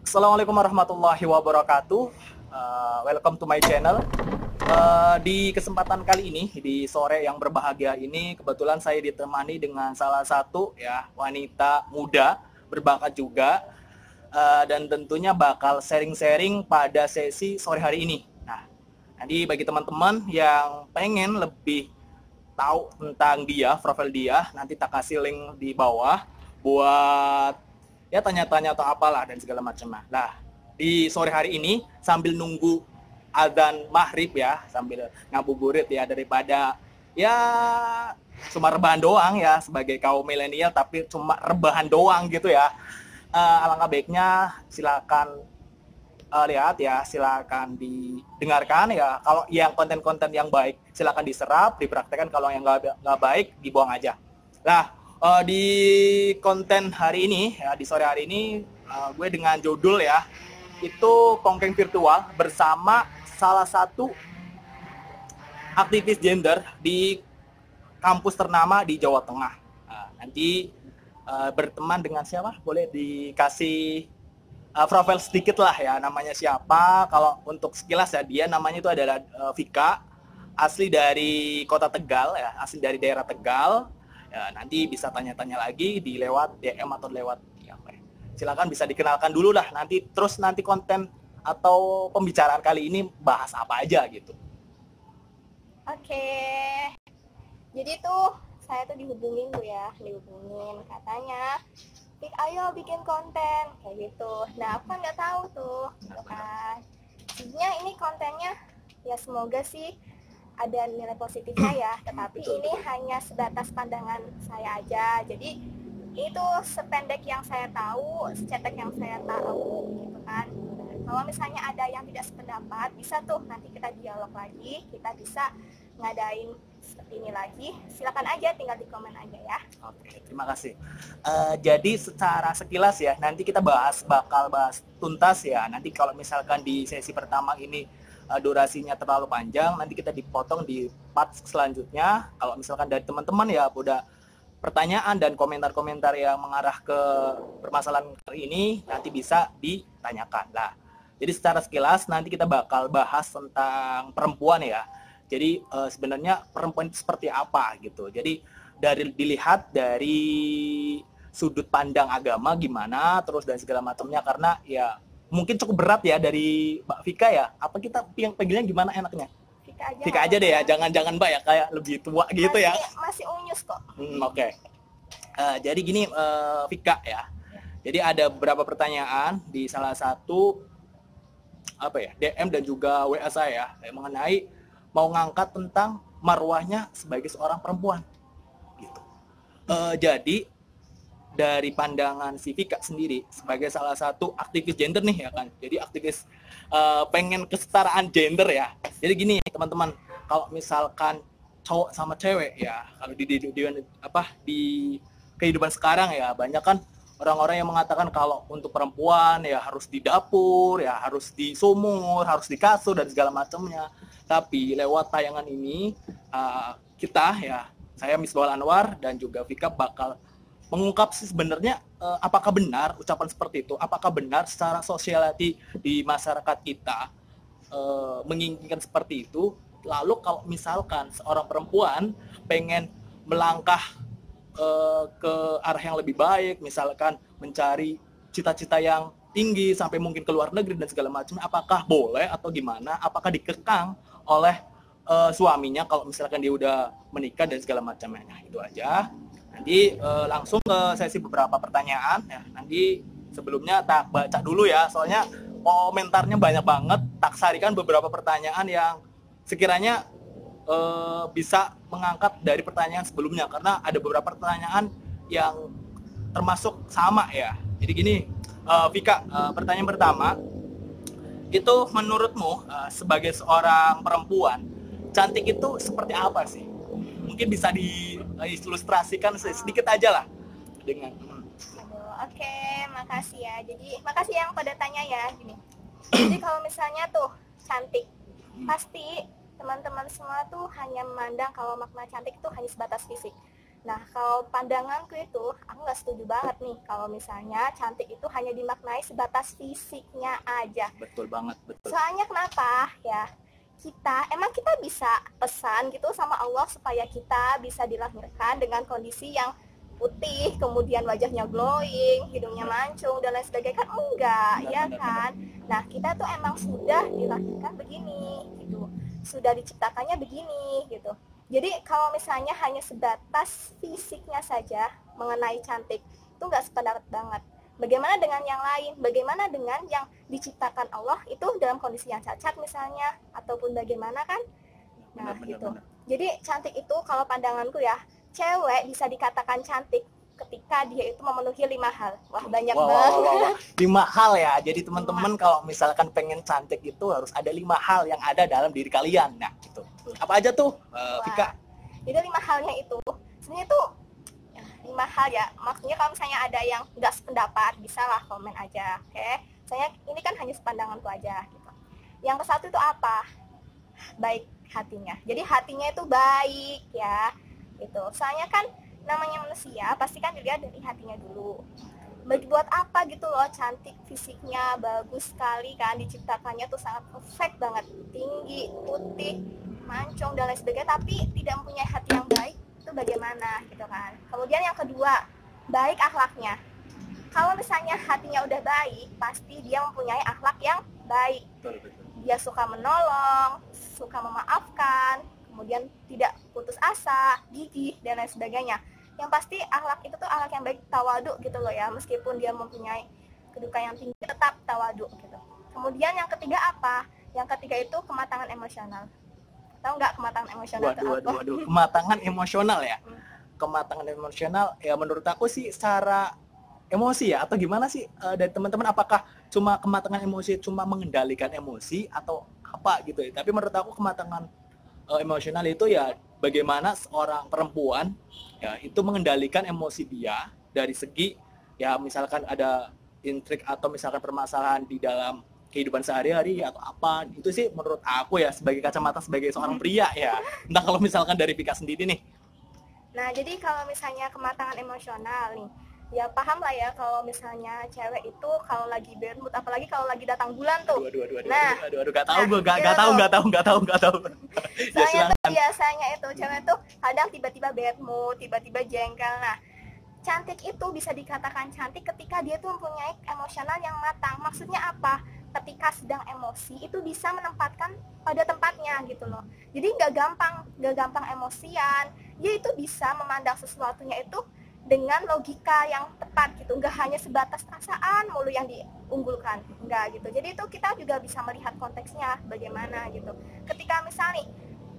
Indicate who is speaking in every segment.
Speaker 1: Assalamualaikum warahmatullahi wabarakatuh. Welcome to my channel. Di kesempatan kali ini, di sore yang berbahagia ini, kebetulan saya ditemani dengan salah satu ya wanita muda berbakat juga, dan tentunya bakal sharing-sharing pada sesi sore hari ini. Nah, nanti bagi teman-teman yang pengen lebih tahu tentang dia, profil dia, nanti tak kasih link di bawah buat ya tanya-tanya atau apalah dan segala macam. Nah, di sore hari ini sambil nunggu adzan maghrib ya, sambil ngabuburit ya, daripada ya cuma rebahan doang ya sebagai kaum milenial, tapi cuma rebahan doang gitu ya. Alangkah baiknya silakan lihat ya, silakan didengarkan ya. Kalau yang konten-konten yang baik silakan diserap, dipraktekkan. Kalau yang nggak baik dibuang aja. Nah, di konten hari ini ya, di sore hari ini gue dengan judul ya itu Kongkeng Virtual bersama salah satu aktivis gender di kampus ternama di Jawa Tengah. Nanti berteman dengan siapa? Boleh dikasih profil sedikit lah ya, namanya siapa. Kalau untuk sekilas ya, dia namanya itu adalah Vika, asli dari kota Tegal ya, asli dari daerah Tegal. Ya, nanti bisa tanya-tanya lagi di lewat DM atau lewat ya, silakan bisa dikenalkan dulu lah. Nanti konten atau pembicaraan kali ini bahas apa aja gitu.
Speaker 2: Oke, jadi tuh saya tuh dihubungin katanya, Pik, ayo bikin konten kayak gitu. Nah, aku kan nggak tahu tuh, kan. Sebenarnya ini kontennya ya semoga sih ada nilai positifnya ya, tetapi ini hanya sebatas pandangan saya aja. Jadi itu sependek yang saya tahu, secetek yang saya tahu gitu kan. Kalau misalnya ada yang tidak sependapat, bisa tuh nanti kita dialog lagi, kita bisa ngadain seperti ini lagi. Silakan aja, tinggal di komen aja ya.
Speaker 1: Oke, terima kasih. Jadi secara sekilas ya, nanti kita bakal bahas tuntas ya. Nanti kalau misalkan di sesi pertama ini durasinya terlalu panjang, nanti kita dipotong di part selanjutnya. Kalau misalkan dari teman-teman ya udah pertanyaan dan komentar-komentar yang mengarah ke permasalahan kali ini, nanti bisa ditanyakan. Nah, jadi secara sekilas nanti kita bakal bahas tentang perempuan ya. Jadi sebenarnya perempuan itu seperti apa gitu. Jadi dilihat dari sudut pandang agama gimana, terus dan segala macamnya, karena ya mungkin cukup berat ya dari Mbak Vika ya. Apa kita yang panggilnya gimana enaknya? Vika aja deh ya, jangan Mbak ya, kayak lebih tua gitu ya.
Speaker 2: Masih unyus kok.
Speaker 1: Oke. Jadi gini Vika ya. Jadi ada beberapa pertanyaan di salah satu DM dan juga WA saya mengenai mau ngangkat tentang marwahnya sebagai seorang perempuan gitu. Jadi dari pandangan si Vika sendiri sebagai salah satu aktivis gender nih ya kan. Jadi aktivis pengen kesetaraan gender ya. Jadi gini teman-teman, kalau misalkan cowok sama cewek ya, kalau di kehidupan sekarang ya, banyak kan orang-orang yang mengatakan kalau untuk perempuan ya harus di dapur, ya harus di sumur, harus di kasur dan segala macamnya. Tapi lewat tayangan ini kita ya, saya Misbahul Anwar dan juga Vika bakal mengungkap sih sebenarnya apakah benar ucapan seperti itu, apakah benar secara sosiality di masyarakat kita menginginkan seperti itu. Lalu kalau misalkan seorang perempuan pengen melangkah ke arah yang lebih baik, misalkan mencari cita-cita yang tinggi sampai mungkin ke luar negeri dan segala macam, apakah boleh atau gimana? Apakah dikekang oleh suaminya kalau misalkan dia udah menikah dan segala macamnya? Nah, itu aja. Nanti langsung ke sesi beberapa pertanyaan ya. Nanti sebelumnya tak baca dulu ya, soalnya komentarnya banyak banget. Tak sarikan beberapa pertanyaan yang sekiranya bisa mengangkat dari pertanyaan sebelumnya, karena ada beberapa pertanyaan yang termasuk sama ya. Jadi gini Vika, pertanyaan pertama itu, menurutmu sebagai seorang perempuan, cantik itu seperti apa sih? Mungkin bisa diilustrasikan sedikit aja lah dengan
Speaker 2: Oke, makasih ya. Jadi makasih yang pada tanya ya gini. Jadi kalau misalnya tuh cantik, pasti teman-teman semua tuh hanya memandang kalau makna cantik itu hanya sebatas fisik. Nah, kalau pandanganku itu, aku nggak setuju banget nih kalau misalnya cantik itu hanya dimaknai sebatas fisiknya aja.
Speaker 1: Betul banget, betul.
Speaker 2: Soalnya kenapa? Ya, emang kita bisa pesan gitu sama Allah supaya kita bisa dilahirkan dengan kondisi yang putih, kemudian wajahnya glowing, hidungnya mancung, dan lain sebagainya. Kan enggak, ya kan? Nah, kita tuh emang sudah dilahirkan begini, gitu. Sudah diciptakannya begini, gitu. Jadi kalau misalnya hanya sebatas fisiknya saja mengenai cantik, itu nggak sependapat banget. Bagaimana dengan yang lain? Bagaimana dengan yang diciptakan Allah itu dalam kondisi yang cacat misalnya, ataupun bagaimana kan? Nah, gitu. Jadi cantik itu kalau pandanganku ya, cewek bisa dikatakan cantik ketika dia itu memenuhi 5 hal. Wah, banyak banget.
Speaker 1: 5 hal ya. Jadi teman-teman kalau misalkan pengen cantik itu harus ada 5 hal yang ada dalam diri kalian. Nah, gitu. Apa aja tuh, Vika?
Speaker 2: Jadi 5 halnya itu, sebenarnya tuh 5 hal ya. Maksudnya kalau misalnya ada yang nggak sependapat, bisa lah komen aja, oke? Saya ini kan hanya sepandanganku aja, gitu. Yang ke-1 itu apa? Baik hatinya. Jadi hatinya itu baik ya, gitu. Soalnya kan namanya manusia pasti kan dilihat dari hatinya dulu. Buat apa gitu loh, cantik fisiknya bagus sekali kan, diciptakannya tuh sangat perfect banget, tinggi, putih, mancung dan lain sebagainya, tapi tidak mempunyai hati yang baik, itu bagaimana gitu kan. Kemudian yang kedua, baik akhlaknya. Kalau misalnya hatinya udah baik, pasti dia mempunyai akhlak yang baik. Dia suka menolong, suka memaafkan, kemudian tidak putus asa, gigih dan lain sebagainya. Yang pasti akhlak itu tuh akhlak yang baik, tawadu gitu loh ya, meskipun dia mempunyai kedudukan yang tinggi tetap tawadu gitu. Kemudian yang ketiga apa? Yang ketiga itu kematangan emosional. Tahu nggak kematangan emosional itu apa?
Speaker 1: Waduh, kematangan emosional ya. Kematangan emosional ya menurut aku sih secara emosi ya, atau gimana sih dari teman-teman, apakah cuma kematangan emosi cuma mengendalikan emosi atau apa gitu ya. Tapi menurut aku kematangan emosional itu ya bagaimana seorang perempuan ya itu mengendalikan emosi dia dari segi ya misalkan ada intrik atau misalkan permasalahan di dalam kehidupan sehari-hari atau apa, itu sih menurut aku ya sebagai kacamata sebagai seorang pria ya. Entah kalau misalkan dari Vika sendiri nih.
Speaker 2: Nah, jadi kalau misalnya kematangan emosional nih, ya paham lah ya kalau misalnya cewek itu kalau lagi bad mood, apalagi kalau lagi datang bulan tuh.
Speaker 1: Gak tahu.
Speaker 2: Soalnya tuh biasanya itu cewek tuh kadang tiba-tiba bad mood, tiba-tiba jengkel. Nah, cantik itu bisa dikatakan cantik ketika dia tuh mempunyai emosional yang matang. Maksudnya apa? Ketika sedang emosi itu bisa menempatkan pada tempatnya gitu loh. Jadi nggak gampang emosian. Dia itu bisa memandang sesuatunya itu dengan logika yang tepat gitu, nggak hanya sebatas perasaan mulu yang diunggulkan, nggak gitu. Jadi itu kita juga bisa melihat konteksnya bagaimana gitu. Ketika misalnya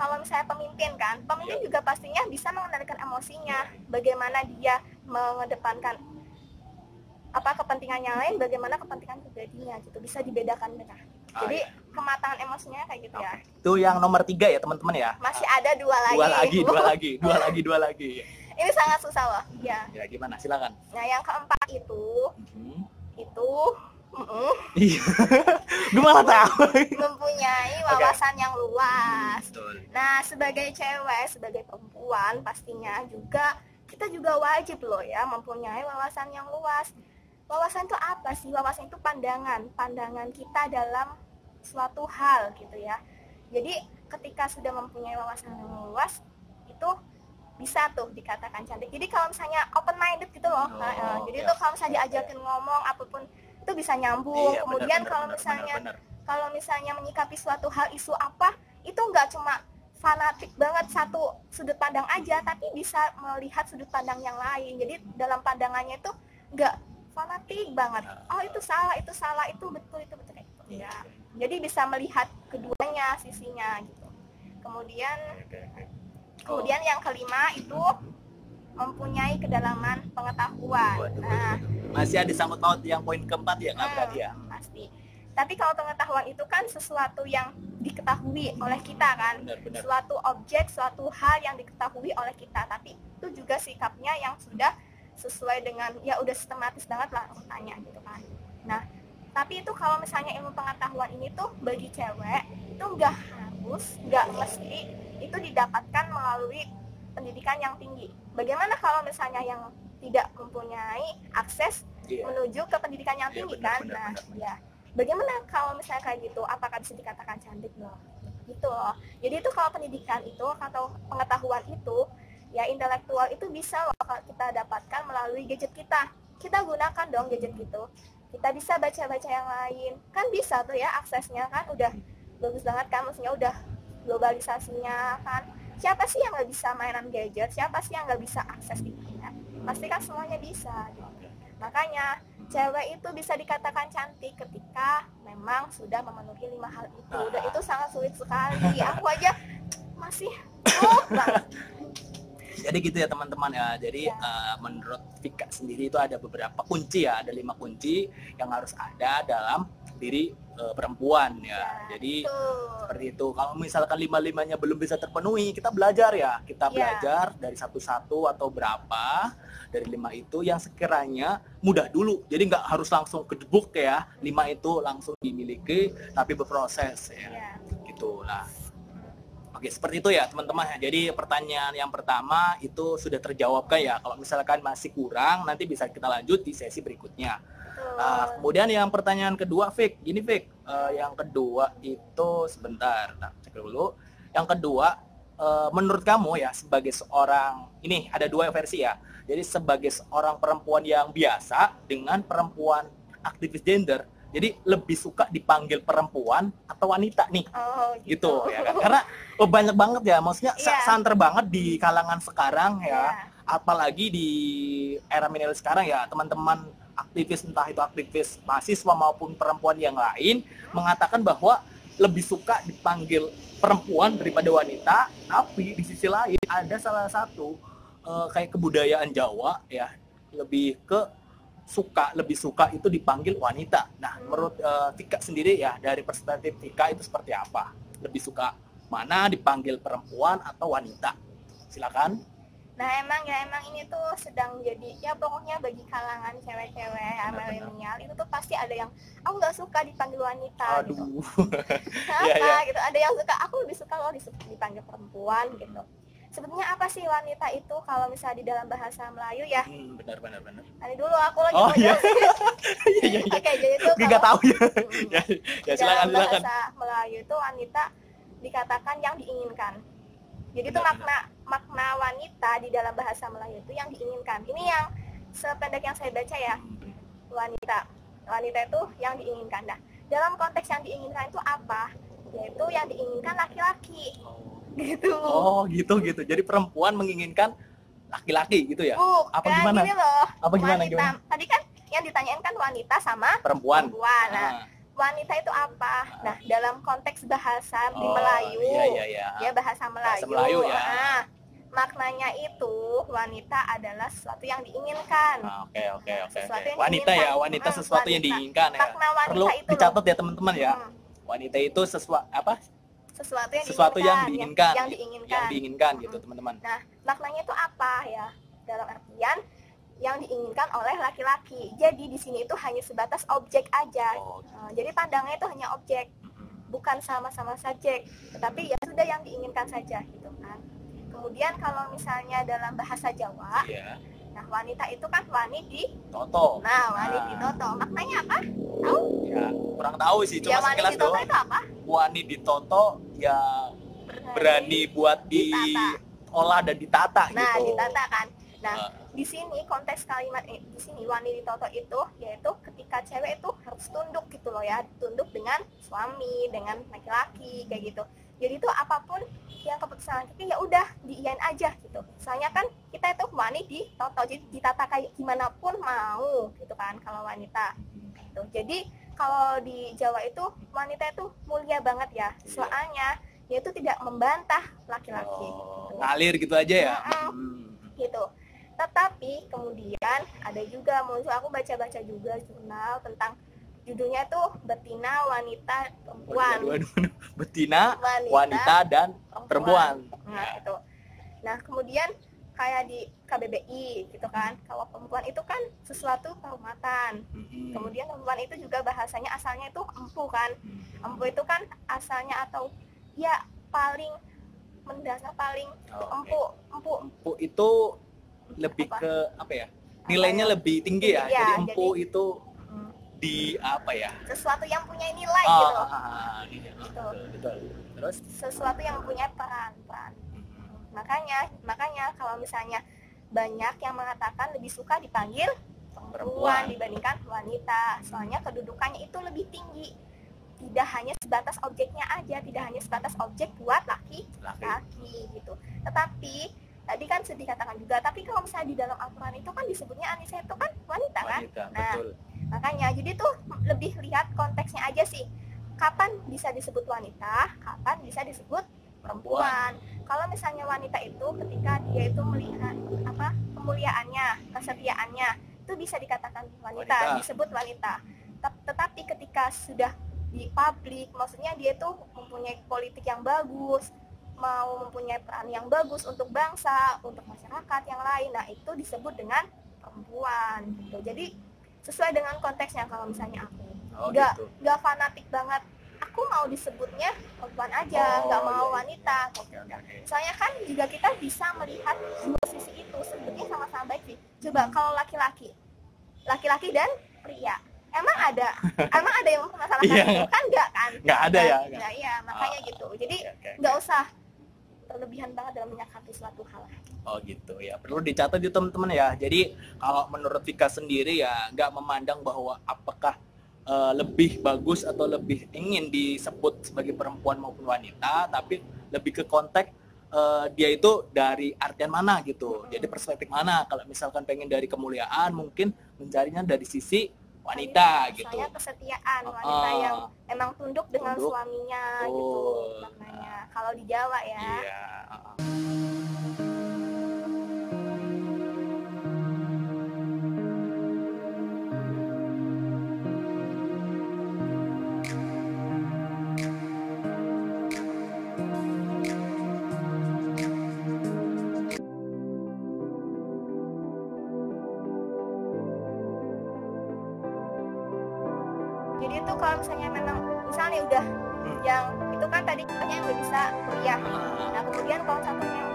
Speaker 2: kalau misalnya pemimpin juga pastinya bisa mengendalikan emosinya, bagaimana dia mengedepankan kepentingan yang lain, bagaimana kepentingan pribadinya gitu, bisa dibedakan benar. Jadi kematangan emosinya kayak gitu ya.
Speaker 1: Itu yang nomor 3 ya teman-teman ya.
Speaker 2: Masih ada 2
Speaker 1: lagi.
Speaker 2: Ini sangat susah loh. Ya.
Speaker 1: Ya gimana? Silakan.
Speaker 2: Nah, yang keempat itu
Speaker 1: gue malah tahu.
Speaker 2: Mempunyai wawasan yang luas.
Speaker 1: Betul.
Speaker 2: Nah, sebagai cewek, sebagai perempuan pastinya juga kita juga wajib loh ya mempunyai wawasan yang luas. Wawasan itu apa sih? Wawasan itu pandangan kita dalam suatu hal gitu ya. Jadi ketika sudah mempunyai wawasan yang luas itu bisa tuh dikatakan cantik. Jadi kalau misalnya open minded gitu loh. Jadi itu kalau misalnya diajakin ngomong apapun itu bisa nyambung. Iya, kemudian kalau misalnya menyikapi suatu hal, isu apa, itu nggak cuma fanatik banget satu sudut pandang aja, tapi bisa melihat sudut pandang yang lain. Jadi dalam pandangannya itu nggak fanatik banget. Oh, itu salah, itu betul kayak gitu. Ya. Jadi bisa melihat keduanya sisinya gitu. Kemudian yang kelima itu mempunyai kedalaman pengetahuan. Nah,
Speaker 1: masih ada sangkut paut yang poin keempat ya, nggak berarti ya?
Speaker 2: Pasti. Tapi kalau pengetahuan itu kan sesuatu yang diketahui oleh kita kan,
Speaker 1: benar.
Speaker 2: Suatu objek, suatu hal yang diketahui oleh kita. Tapi itu juga sikapnya yang sudah sesuai dengan ya udah sistematis banget lah urutannya gitu kan. Nah, tapi itu kalau misalnya ilmu pengetahuan ini tuh bagi cewek itu nggak mesti itu didapatkan melalui pendidikan yang tinggi. Bagaimana kalau misalnya yang tidak mempunyai akses menuju ke pendidikan yang tinggi, kan? Nah, ya. Bagaimana kalau misalnya kayak gitu? Apakah bisa dikatakan cantik loh? Gitu loh. Jadi itu kalau pendidikan itu atau pengetahuan itu, ya intelektual itu bisa loh kita dapatkan melalui gadget kita. Kita gunakan dong gadget gitu. Kita bisa baca-baca yang lain. Kan bisa tuh ya aksesnya kan udah bagus banget kan, maksudnya udah globalisasinya kan. Siapa sih yang nggak bisa mainan gadget? Siapa sih yang nggak bisa akses internet? Pasti kan semuanya bisa gitu. Makanya cewek itu bisa dikatakan cantik ketika memang sudah memenuhi 5 hal itu. Udah itu sangat sulit sekali. Aku aja masih banget.
Speaker 1: Jadi gitu ya teman-teman ya. Jadi menurut Vika sendiri itu ada beberapa kunci ya, ada 5 kunci yang harus ada dalam diri perempuan ya. Jadi seperti itu. Kalau misalkan 5-5-nya belum bisa terpenuhi, kita belajar ya. Kita belajar dari satu-satu atau berapa dari 5 itu yang sekiranya mudah dulu. Jadi nggak harus langsung kedebuk ya. 5 itu langsung dimiliki, tapi berproses ya. Gitulah. Oke, seperti itu ya teman-teman. Jadi pertanyaan yang pertama itu sudah terjawabkan ya. Kalau misalkan masih kurang, nanti bisa kita lanjut di sesi berikutnya. Kemudian yang pertanyaan kedua, Fik. Gini Fik, yang kedua itu sebentar, cek dulu. Yang kedua, menurut kamu ya sebagai seorang, ini ada 2 versi ya. Jadi sebagai seorang perempuan yang biasa dengan perempuan aktivis gender, jadi lebih suka dipanggil perempuan atau wanita nih? Gitu ya kan? Karena banyak banget ya, maksudnya santer banget di kalangan sekarang ya. Apalagi di era milenial sekarang ya, teman-teman aktivis, entah itu aktivis mahasiswa maupun perempuan yang lain, mengatakan bahwa lebih suka dipanggil perempuan daripada wanita. Tapi di sisi lain ada salah satu kayak kebudayaan Jawa ya, lebih suka itu dipanggil wanita. Nah, menurut Vika sendiri ya, dari perspektif Vika itu seperti apa? Lebih suka mana, dipanggil perempuan atau wanita? Silakan.
Speaker 2: Nah, emang ini tuh sedang jadi ya, pokoknya bagi kalangan cewek-cewek milenial itu tuh pasti ada yang aku nggak suka dipanggil wanita. Gitu. Kenapa gitu? Ada yang suka, aku lebih suka loh dipanggil perempuan gitu. Sebetulnya apa sih wanita itu kalau misalnya di dalam bahasa Melayu ya?
Speaker 1: Benar.
Speaker 2: Tadi dulu aku lagi
Speaker 1: iya.
Speaker 2: Oke, jadi itu
Speaker 1: nggak tahu ya.
Speaker 2: Silakan. Bahasa Melayu itu wanita dikatakan yang diinginkan. Jadi itu makna wanita di dalam bahasa Melayu itu yang diinginkan. Ini yang sependek yang saya baca ya. Wanita itu yang diinginkan. Nah, dalam konteks yang diinginkan itu apa? Yaitu yang diinginkan laki-laki. Gitu.
Speaker 1: Gitu. Jadi perempuan menginginkan laki-laki gitu ya? Apa gimana?
Speaker 2: Gini loh.
Speaker 1: Apa gimana?
Speaker 2: Tadi kan yang ditanyain kan wanita sama
Speaker 1: perempuan.
Speaker 2: Nah, wanita itu apa? Nah, dalam konteks bahasa di Melayu, ya bahasa Melayu ya. Maknanya itu wanita adalah sesuatu yang diinginkan.
Speaker 1: Oke. Wanita ya, wanita sesuatu yang diinginkan ya.
Speaker 2: Makna wanita
Speaker 1: perlu
Speaker 2: itu
Speaker 1: dicatat ya teman-teman ya. Wanita itu sesuatu yang diinginkan gitu teman-teman.
Speaker 2: Nah, maknanya itu apa ya? Dalam artian yang diinginkan oleh laki-laki. Jadi di sini itu hanya sebatas objek aja. Jadi pandangnya itu hanya objek, bukan sama-sama subjek, tetapi ya sudah yang diinginkan saja gitu kan. Kemudian kalau misalnya dalam bahasa Jawa, nah wanita itu kan wani di toto. Nah, wani di toto maknanya apa? Tahu?
Speaker 1: Ya, kurang tahu sih, cuma sekilas doang.
Speaker 2: Itu apa?
Speaker 1: Wani di toto ya berani buat diolah dan ditata gitu.
Speaker 2: Nah, ditata kan. Nah, di sini konteks kalimat di sini wani di toto itu yaitu ketika cewek itu harus tunduk gitu loh ya, tunduk dengan suami, dengan laki-laki kayak gitu. Jadi itu apapun yang keputusan kita ya udah diiyain aja gitu. Soalnya kan kita itu wani di toto, jadi ditata kayak gimana pun mau gitu kan kalau wanita. Gitu. Jadi kalau di Jawa itu wanita itu mulia banget ya. Soalnya dia itu tidak membantah laki-laki. Gitu.
Speaker 1: Ngalir gitu aja ya.
Speaker 2: Gitu. Tetapi kemudian ada juga muncul, aku baca-baca juga jurnal tentang judulnya itu betina, wanita, perempuan.
Speaker 1: Betina, wanita dan perempuan.
Speaker 2: Nah, itu. Nah, kemudian kayak di KBBI gitu kan, kalau perempuan itu kan sesuatu kehormatan. Kemudian perempuan itu juga bahasanya asalnya itu empu kan. Empu itu kan asalnya atau ya paling mendasar, paling
Speaker 1: oke.
Speaker 2: empuk, empuk.
Speaker 1: Empuk itu lebih
Speaker 2: Apa?
Speaker 1: ke apa ya? Nilainya
Speaker 2: ya?
Speaker 1: lebih tinggi ya.
Speaker 2: Iya,
Speaker 1: Jadi empuk
Speaker 2: jadi
Speaker 1: itu
Speaker 2: hmm,
Speaker 1: di apa ya?
Speaker 2: sesuatu yang punya nilai
Speaker 1: Oh,
Speaker 2: gitu loh.
Speaker 1: iya,
Speaker 2: Gitu.
Speaker 1: betul. Terus
Speaker 2: Sesuatu yang punya peran. Makanya kalau misalnya banyak yang mengatakan lebih suka dipanggil perempuan dibandingkan wanita, soalnya kedudukannya itu lebih tinggi. Tidak hanya sebatas objeknya aja, tidak hanya sebatas objek buat laki-laki gitu. Tetapi tadi kan sudah dikatakan juga, tapi kalau misalnya di dalam Al-Quran itu kan disebutnya Anisa itu kan wanita kan? Nah,
Speaker 1: betul.
Speaker 2: makanya jadi tuh lebih lihat konteksnya aja sih. Kapan bisa disebut wanita, kapan bisa disebut perempuan. Kalau misalnya wanita itu ketika dia itu melihat apa kemuliaannya, kesetiaannya, itu bisa dikatakan wanita. Disebut wanita. Tetapi ketika sudah di publik, maksudnya dia tuh mempunyai politik yang bagus, mau mempunyai peran yang bagus untuk bangsa, untuk masyarakat yang lain, nah itu disebut dengan perempuan gitu. Jadi sesuai dengan konteksnya. Kalau misalnya aku nggak fanatik banget, aku mau disebutnya perempuan aja, nggak mau wanita. Soalnya kan juga kita bisa melihat dua sisi itu sebetulnya sama-sama baik sih. Coba kalau laki-laki dan pria, emang ada yang mempermasalahkan itu? Kan nggak ada ya. Nggak, iya, makanya gitu. Jadi nggak usah berlebihan banget dalam menyikapi suatu hal.
Speaker 1: Oh gitu ya, perlu dicatat ya teman-teman ya. Jadi kalau menurut Vika sendiri ya nggak memandang bahwa apakah lebih bagus atau lebih ingin disebut sebagai perempuan maupun wanita, tapi lebih ke konteks dia itu dari artian mana gitu. Jadi perspektif mana. Kalau misalkan pengen dari kemuliaan, mungkin mencarinya dari sisi wanita gitu.
Speaker 2: Misalnya kesetiaan, wanita yang emang tunduk dengan suaminya gitu. Makanya kalau di Jawa ya.
Speaker 1: Iya.
Speaker 2: Jadi itu kalau misalnya memang misalnya udah yang itu kan tadi contohnya yang udah bisa kuliah. Nah kemudian kalau contohnya yang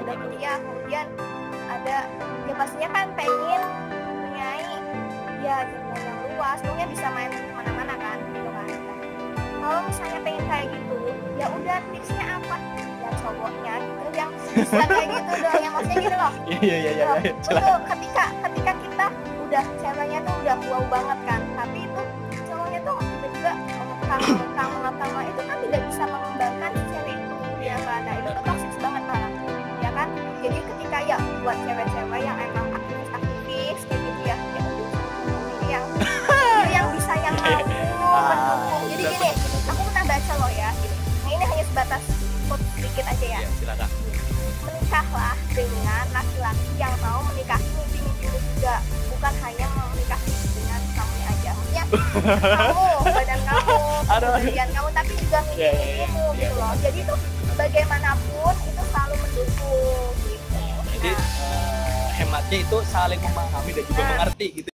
Speaker 2: udah kuliah, kemudian ada ya pastinya kan pengen mempunyai ya jangkauan yang luas, pokoknya bisa main kemana-mana kan, gitu kan. Kalau misalnya pengen kayak gitu, ya udah tipsnya apa? Ya cowoknya gitu yang bisa kayak gitu dong, yang maksudnya gitu loh.
Speaker 1: Iya.
Speaker 2: Betul, ketika kita udah ceweknya tuh udah wow banget kan, tapi itu cowoknya tuh juga mengekang itu kan tidak bisa mengembangkan si cewek itu ya kan. Nah itu tuh toxic banget malah ya kan. Jadi ketika ya buat cewek-cewek yang emang aktivis kayak gitu ya yang bisa yang mau mendukung. Jadi gini, aku pernah baca loh ya gini. Nah ini hanya sebatas quote sedikit aja ya.
Speaker 1: Silakan.
Speaker 2: Menikahlah dengan laki-laki yang mau menikahi mimpi-mimpimu juga, bukan hanya mau menikahi dengan kamunya aja. Maksudnya kamu, badan kamu, kemudian kamu, tapi juga mimpi-mimpimu gitu loh. Jadi itu bagaimanapun itu selalu mendukung gitu.
Speaker 1: Jadi hematnya itu saling memahami dan juga mengerti gitu.